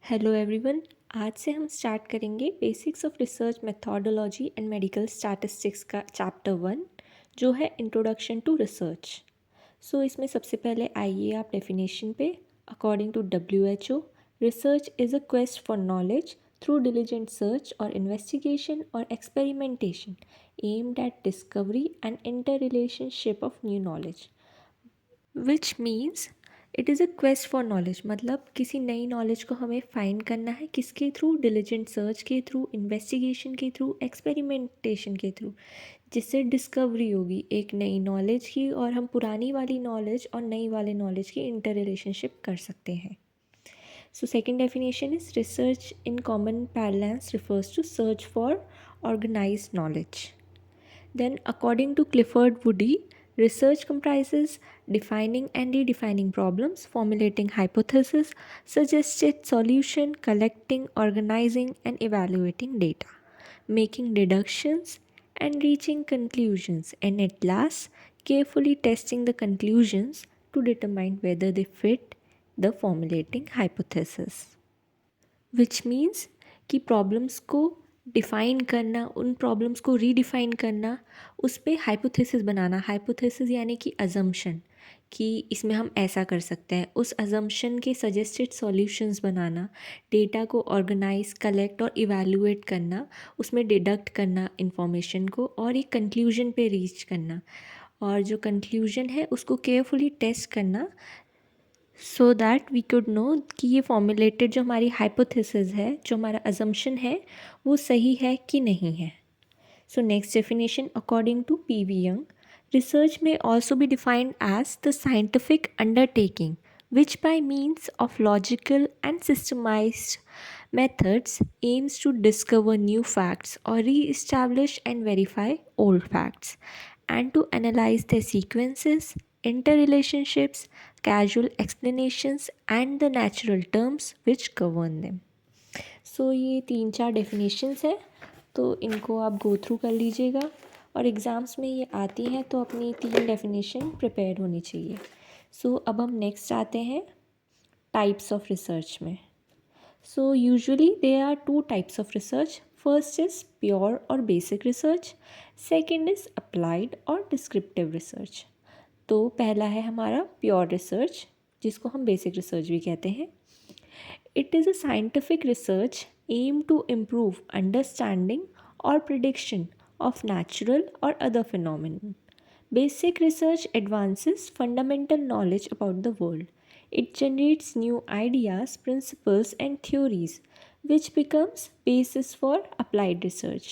Hello everyone. आज से हम स्टार्ट करेंगे basics of research methodology and medical statistics का चैप्टर 1 जो है इंट्रोडक्शन टू रिसर्च। सो इसमें सबसे पहले आइए आप डेफिनेशन पे। According to WHO, research is a quest for knowledge through diligent search और इन्वेस्टिगेशन और experimentation aimed at discovery and inter relationship of new knowledge which means it is a quest for knowledge. मतलब किसी नई knowledge को हमें find करना है, किसके थ्रू? डिलिजेंट सर्च के थ्रू, इन्वेस्टिगेशन के थ्रू, एक्सपेरिमेंटेशन के थ्रू, जिससे डिस्कवरी होगी एक नई नॉलेज की और हम पुरानी वाली नॉलेज और नई वाले नॉलेज की इंटर रिलेशनशिप कर सकते हैं। So second definition is research in common parlance refers to search for organize knowledge. Then, according to Clifford Woody, research comprises defining and redefining problems, formulating hypotheses, suggested solution, collecting, organizing, and evaluating data, making deductions, and reaching conclusions, and at last, carefully testing the conclusions to determine whether they fit the formulating hypothesis. Which means कि problems को define करना, उन problems को रीडिफ़ाइन करना, उस पे hypothesis बनाना। Hypothesis यानी कि अजम्पशन कि इसमें हम ऐसा कर सकते हैं, उस अजम्पशन के सजेस्टेड सॉल्यूशंस बनाना, डेटा को ऑर्गेनाइज, कलेक्ट और इवैल्यूएट करना, उसमें डिडक्ट करना इंफॉर्मेशन को और एक कंक्लूजन पे रीच करना, और जो कंक्लूजन है उसको केयरफुली टेस्ट करना so that we could know कि ये फॉर्मुलेटेड जो हमारी हाइपोथेसिस है, जो हमारा अजम्पशन है, वो सही है कि नहीं है। So next definition according to PV Young, research may also be defined as the scientific undertaking which by means of logical and systemized methods aims to discover new facts or re-establish and verify old facts and to analyze their sequences, interrelationships, casual explanations and the natural terms which govern them. सो ये 3-4 definitions है, तो इनको आप go through कर लीजिएगा और exams में ये आती हैं तो अपनी 3 डेफिनेशन प्रिपेयर होनी चाहिए। सो अब हम नेक्स्ट आते हैं टाइप्स ऑफ रिसर्च में। So usually there are 2 types of research. First is pure और basic research, second is applied और डिस्क्रिप्टिव रिसर्च। तो पहला है हमारा प्योर रिसर्च, जिसको हम बेसिक रिसर्च भी कहते हैं। It is a scientific research aim to improve understanding और प्रिडिक्शन ऑफ नेचुरल और other phenomena. Basic research advances fundamental knowledge about the world. It generates new ideas, principles, and theories, which becomes basis for applied research.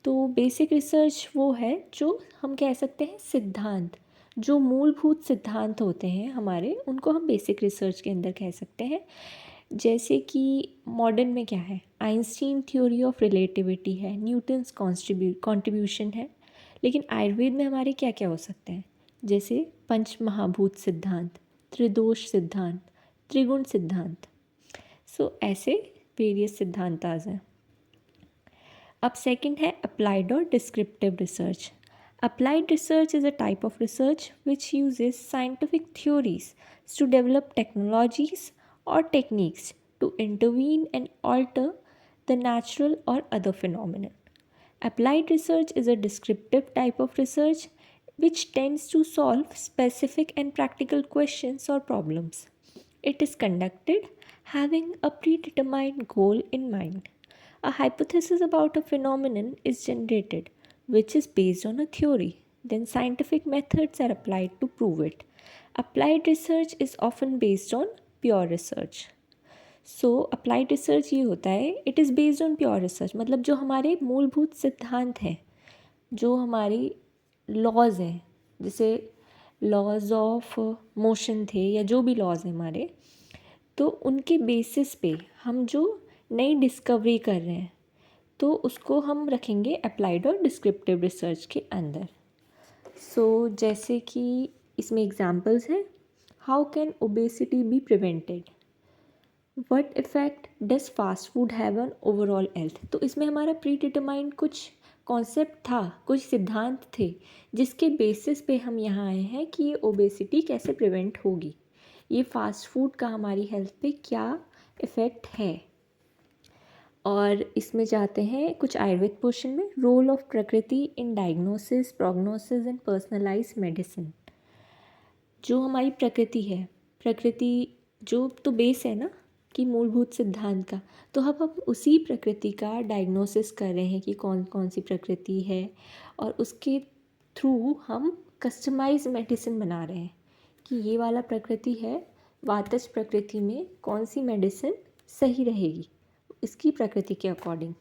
तो basic research वो है जो हम कह सकते हैं सिद्धांत, जो मूलभूत सिद्धांत होते हैं हमारे, उनको हम बेसिक रिसर्च के अंदर कह सकते हैं। जैसे कि मॉडर्न में क्या है, आइंस्टीन थ्योरी ऑफ रिलेटिविटी है, न्यूटन्स कॉन्ट्रीब्यूशन है। लेकिन आयुर्वेद में हमारे क्या क्या हो सकते हैं, जैसे पंच महाभूत सिद्धांत, त्रिदोष सिद्धांत, त्रिगुण सिद्धांत। सो ऐसे वेरियस सिद्धांताज हैं। अब सेकंड है अप्लाइड और descriptive research. Applied research is a type of research which uses scientific theories to develop technologies or techniques to intervene and alter the natural or other phenomenon. Applied research is a descriptive type of research which tends to solve specific and practical questions or problems. It is conducted having a predetermined goal in mind. A hypothesis about a phenomenon is generated which is based on a theory. Then scientific methods are applied to prove it. Applied research is often based on pure research. So applied research ये होता है, it is based on pure research, मतलब जो हमारे मूलभूत सिद्धांत हैं, जो हमारी लॉज हैं, जैसे लॉज ऑफ मोशन थे या जो भी लॉज हैं हमारे, तो उनके बेसिस पे हम जो नई डिस्कवरी कर रहे हैं तो उसको हम रखेंगे अप्लाइड और डिस्क्रिप्टिव रिसर्च के अंदर। सो जैसे कि इसमें एग्जांपल्स हैं, how can obesity be prevented, what effect does fast food have on overall health. तो इसमें हमारा प्री डिटरमाइंड कुछ कॉन्सेप्ट था, कुछ सिद्धांत थे, जिसके बेसिस पे हम यहाँ आए हैं कि ये ओबेसिटी कैसे प्रिवेंट होगी, ये फास्ट फूड का हमारी हेल्थ पे क्या इफ़ेक्ट है। और इसमें जाते हैं कुछ आयुर्वेद पोर्शन में, role of prakriti in diagnosis, prognosis and personalize medicine. जो हमारी प्रकृति है, प्रकृति जो तो बेस है ना कि मूलभूत सिद्धांत का, तो हम उसी प्रकृति का डायग्नोसिस कर रहे हैं कि कौन कौन सी प्रकृति है, और उसके थ्रू हम कस्टमाइज मेडिसिन बना रहे हैं कि ये वाला प्रकृति है, वातज प्रकृति में कौन सी मेडिसिन सही रहेगी इसकी प्रकृति के अकॉर्डिंग।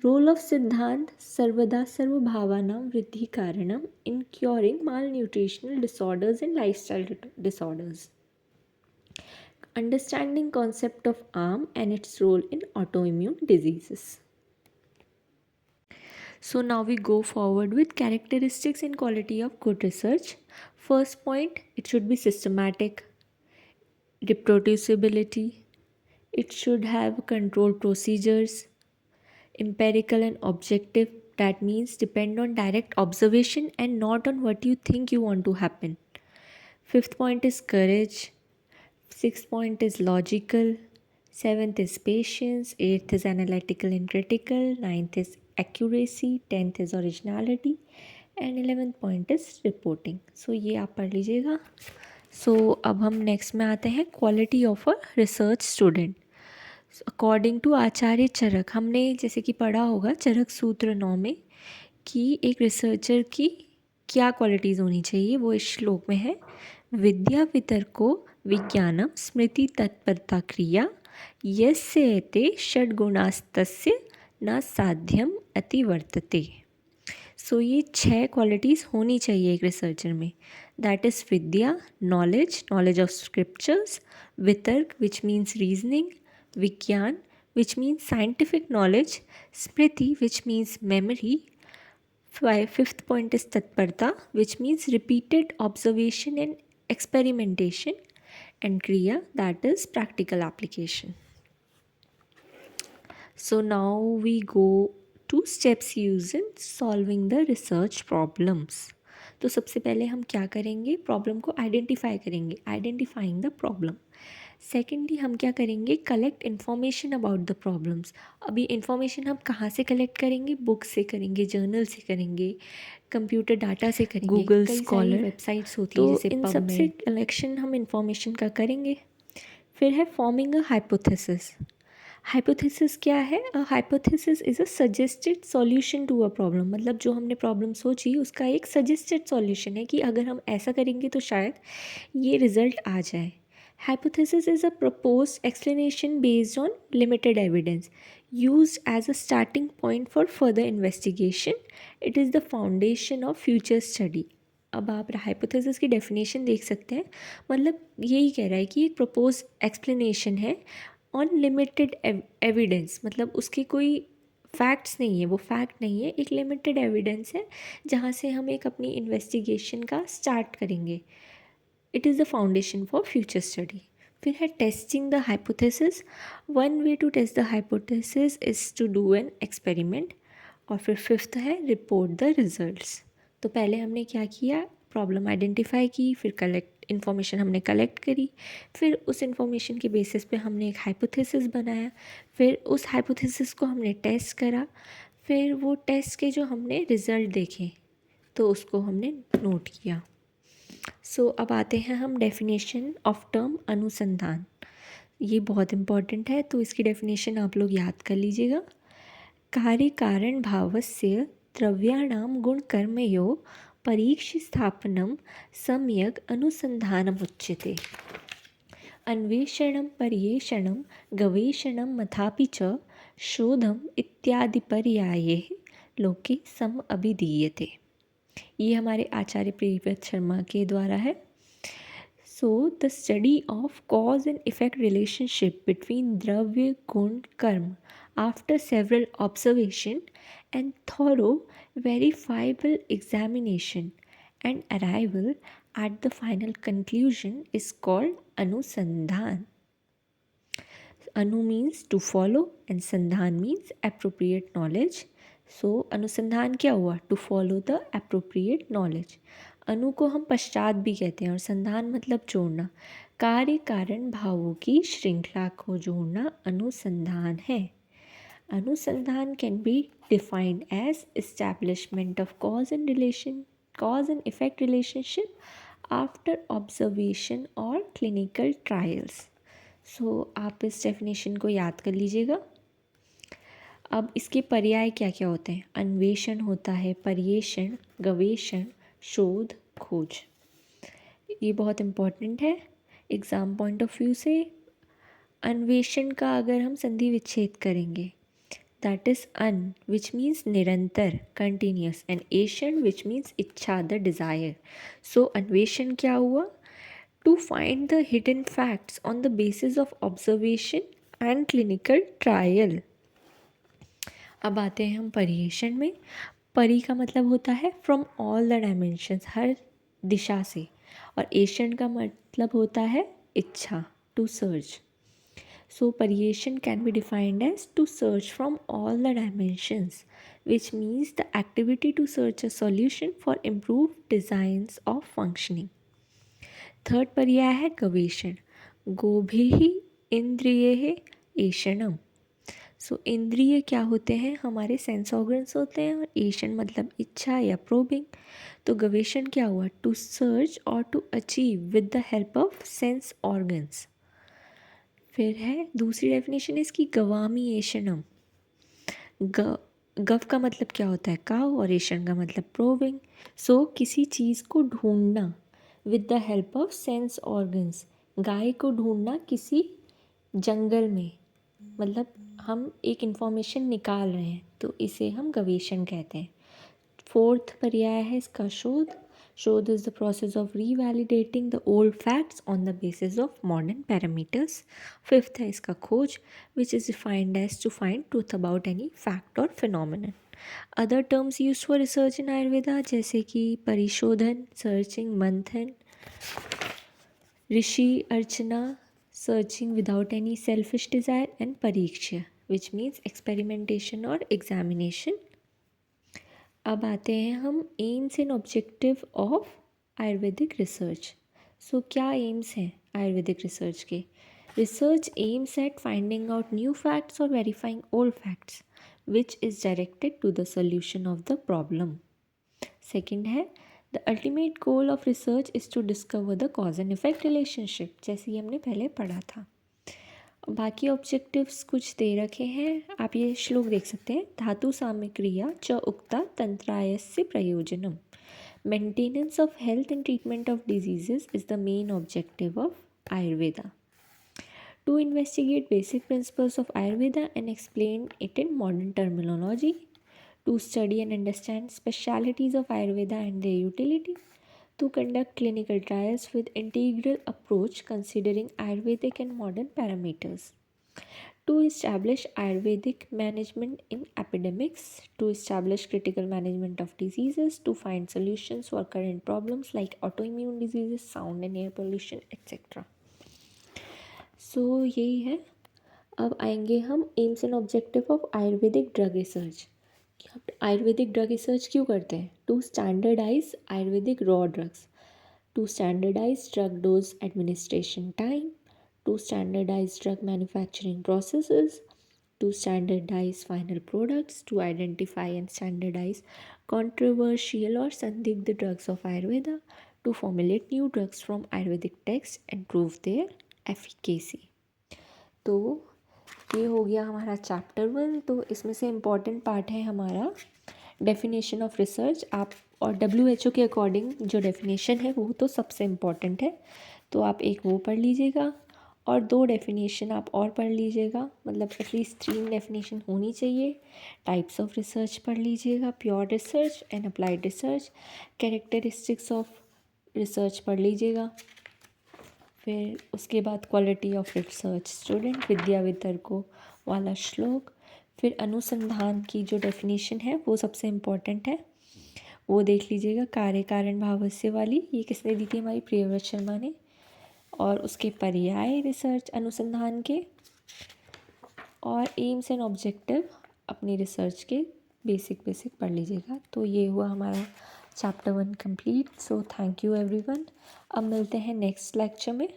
रोल ऑफ सिद्धांत सर्वदा सर्वभावानां वृद्धि कारणम in curing malnutritional disorders and lifestyle disorders. Understanding concept of arm and its role in autoimmune diseases. So now we go forward with characteristics and quality of good research. First point, it should be systematic, reproducibility, it should have control procedures, empirical and objective, that means depend on direct observation and not on what you think you want to happen. Fifth point is courage. Sixth point is logical. Seventh is patience. Eighth is analytical and critical. Ninth is accuracy. 10th is originality and 11th point is reporting. So ये आप पढ़ लीजिएगा. So अब हम next में आते हैं quality of a research student. According to Acharya Charak, हमने जैसे कि पढ़ा होगा चरक सूत्र 9 में कि एक रिसर्चर की क्या क्वालिटीज़ होनी चाहिए, वो इस श्लोक में है. विद्या वितर्को विज्ञानम स्मृति तत्परता क्रिया यस्य एते षड्गुणास्तस्य न साध्यम अतिवर्तते. सो ये 6 क्वालिटीज़ होनी चाहिए एक रिसर्चर में. That is Vidya, knowledge of scriptures, वितर्क विच मीन्स रीजनिंग, विज्ञान which means scientific knowledge, smriti which means memory. Fifth point is tatparta which means repeated observation and experimentation, and kriya that is practical application. So now we go to steps used in solving the research problems. तो सबसे पहले हम क्या करेंगे, problem को identify करेंगे, identifying the problem. Secondly हम क्या करेंगे, collect information about the problems. अभी इन्फॉर्मेशन हम कहाँ से कलेक्ट करेंगे, बुक से करेंगे, जर्नल से करेंगे, कंप्यूटर डाटा से करेंगे, गूगल स्कॉलर वेबसाइट्स होती है जैसे इन सब से कलेक्शन हम इन्फॉर्मेशन का करेंगे. फिर है फॉर्मिंग अ हाइपोथेसिस. हाइपोथेसिस क्या है, a hypothesis is a suggested solution to a problem. मतलब जो हमने प्रॉब्लम सोची उसका एक सजेस्टेड सॉल्यूशन है कि अगर हम ऐसा करेंगे तो शायद ये रिजल्ट आ जाए. Hypothesis is a proposed explanation based on limited evidence, used as a starting point for further investigation. It is the foundation of future study. अब आप हाइपोथेसिस की डेफिनेशन देख सकते हैं, मतलब यही कह रहा है कि एक प्रपोज एक्सप्लेनेशन है ऑन लिमिटेड एविडेंस, मतलब उसके कोई फैक्ट्स नहीं है, वो फैक्ट नहीं है, एक लिमिटेड एविडेंस है जहाँ से हम एक अपनी इन्वेस्टिगेशन का स्टार्ट करेंगे. It is the foundation for future study. फिर है testing the hypothesis. One way to test the hypothesis is to do an experiment. और फिर फिफ्थ है रिपोर्ट द रिजल्ट्स. तो पहले हमने क्या किया, प्रॉब्लम आइडेंटिफाई की, फिर इन्फॉर्मेशन हमने कलेक्ट करी, फिर उस इन्फॉर्मेशन के बेसिस पे हमने एक हाइपोथेसिस बनाया, फिर उस हाइपोथेसिस को हमने टेस्ट करा, फिर वो टेस्ट के जो हमने रिज़ल्ट देखे तो उसको हमने नोट किया. सो अब आते हैं हम डेफिनेशन ऑफ टर्म अनुसंधान. ये बहुत इम्पॉर्टेंट है तो इसकी डेफिनेशन आप लोग याद कर लीजिएगा. कार्य कारण भावस्य द्रव्याणां गुणकर्मयोः परीक्ष्य स्थापनम सम्यक् अनुसंधानम् उच्यते. अन्वेषणं पर्यवेक्षणं गवेषणं मथापि च शोधम इत्यादि पर्यायैः लोके सम अभिधीयते. ये हमारे आचार्य प्रियव्रत शर्मा के द्वारा है. So the study of cause and effect relationship between द्रव्य गुण कर्म after several observation and thorough verifiable examination and arrival at the final conclusion is called अनुसंधान. अनु मीन्स टू फॉलो एंड संधान मीन्स एप्रोप्रिएट नॉलेज. सो अनुसंधान क्या हुआ, to follow the appropriate knowledge. अनु को हम पश्चात भी कहते हैं और संधान मतलब जोड़ना. कार्य कारण भावों की श्रृंखला को जोड़ना अनुसंधान है। अनुसंधान can be defined as establishment of cause and effect relationship after observation or clinical trials। So आप इस डेफिनेशन को याद कर लीजिएगा। अब इसके पर्याय क्या क्या होते हैं? अन्वेषण होता है, पर्यवेक्षण, गवेषण, शोध, खोज। ये बहुत इम्पोर्टेंट है एग्ज़ाम पॉइंट ऑफ व्यू से। अन्वेषण का अगर हम संधि विच्छेद करेंगे, दैट इज़ अन विच मीन्स निरंतर, कंटिन्यूस, एंड एशन विच मीन्स इच्छा, द डिज़ायर। सो अन्वेषण क्या हुआ? To find the hidden facts on the basis of observation and clinical trial. अब आते हैं हम पर्यवेक्षण में। परि का मतलब होता है फ्रॉम ऑल द डायमेंशंस, हर दिशा से, और एशन का मतलब होता है इच्छा, टू सर्च। सो पर्यवेक्षण can be defined as to search from all the dimensions which means the activity to search a solution for improve designs of functioning. Third पर्याय है गवेषण। गोभिः इंद्रियैः एषणम। सो इंद्रिय क्या होते हैं? हमारे सेंस ऑर्गन्स होते हैं, और एशन मतलब इच्छा या प्रोबिंग। तो गवेषण क्या हुआ? टू सर्च और to achieve with the help of sense organs. फिर है दूसरी डेफिनेशन इसकी, गवामी एशनम। गव का मतलब क्या होता है? काउ, और एशन का मतलब प्रोबिंग। सो किसी चीज़ को ढूंढना with the help of sense organs. गाय को ढूंढना किसी जंगल में, मतलब हम एक इन्फॉर्मेशन निकाल रहे हैं, तो इसे हम गवेषण कहते हैं। फोर्थ पर्याय है इसका शोध। शोध is the process of revalidating the old facts on the basis of modern parameters. Fifth है इसका खोज, which is defined as to find truth about any fact और phenomenon. Other terms use for research in Ayurveda जैसे कि परिशोधन, searching, मंथन, ऋषि अर्चना, searching without any selfish desire, and pariksha which means experimentation or examination। अब आते हैं हम aims and objective of Ayurvedic research. So क्या एम्स हैं आयुर्वेदिक रिसर्च के? Research aims at finding out new facts और verifying old facts which is directed to the solution of the problem. Second है the ultimate goal of research is to discover the cause and effect relationship, जैसे ही हमने पहले पढ़ा था। बाकी objectives कुछ दे रखे हैं, आप ये श्लोक देख सकते हैं। धातु सामग्रिया च उक्ता तंत्रायस्य प्रयोजनम, maintenance of health and treatment of diseases is the main objective of Ayurveda. To investigate basic principles of Ayurveda and explain it in modern terminology. To study and understand specialities of Ayurveda and their utility, to conduct clinical trials with integral approach considering Ayurvedic and modern parameters, to establish Ayurvedic management in epidemics, to establish critical management of diseases, to find solutions for current problems like autoimmune diseases, sound and air pollution, etc. So यही है। अब आएंगे हम aims and objective of Ayurvedic drug research. Ayurvedic drug research क्यों करते हैं? To standardize Ayurvedic raw drugs, to standardize drug dose administration time, to standardize drug manufacturing processes, to standardize final products, to identify and standardize controversial or संदिग्ध drugs of Ayurveda, to formulate new drugs from Ayurvedic text and prove their efficacy. तो ये हो गया हमारा chapter 1। तो इसमें से important part है हमारा डेफिनेशन ऑफ रिसर्च। आप और WHO के अकॉर्डिंग जो डेफिनेशन है वो तो सबसे इम्पॉर्टेंट है, तो आप एक वो पढ़ लीजिएगा और 2 डेफिनेशन आप और पढ़ लीजिएगा, मतलब एटलीस्ट 3 डेफिनेशन होनी चाहिए। टाइप्स ऑफ रिसर्च पढ़ लीजिएगा, pure research and applied research, characteristics of research पढ़ लीजिएगा। फिर उसके बाद क्वालिटी ऑफ रिसर्च स्टूडेंट, विद्या वितर्कों वाला श्लोक, फिर अनुसंधान की जो डेफिनेशन है वो सबसे इम्पॉर्टेंट है, वो देख लीजिएगा। कार्य कारण भावस्य वाली ये किसने दी थी? हमारी प्रियव्रत शर्मा ने। और उसके पर्याय रिसर्च अनुसंधान के, और एम्स एंड ऑब्जेक्टिव अपनी रिसर्च के बेसिक पढ़ लीजिएगा। तो ये हुआ हमारा chapter 1 complete. So thank you everyone. अब मिलते हैं नेक्स्ट लेक्चर में।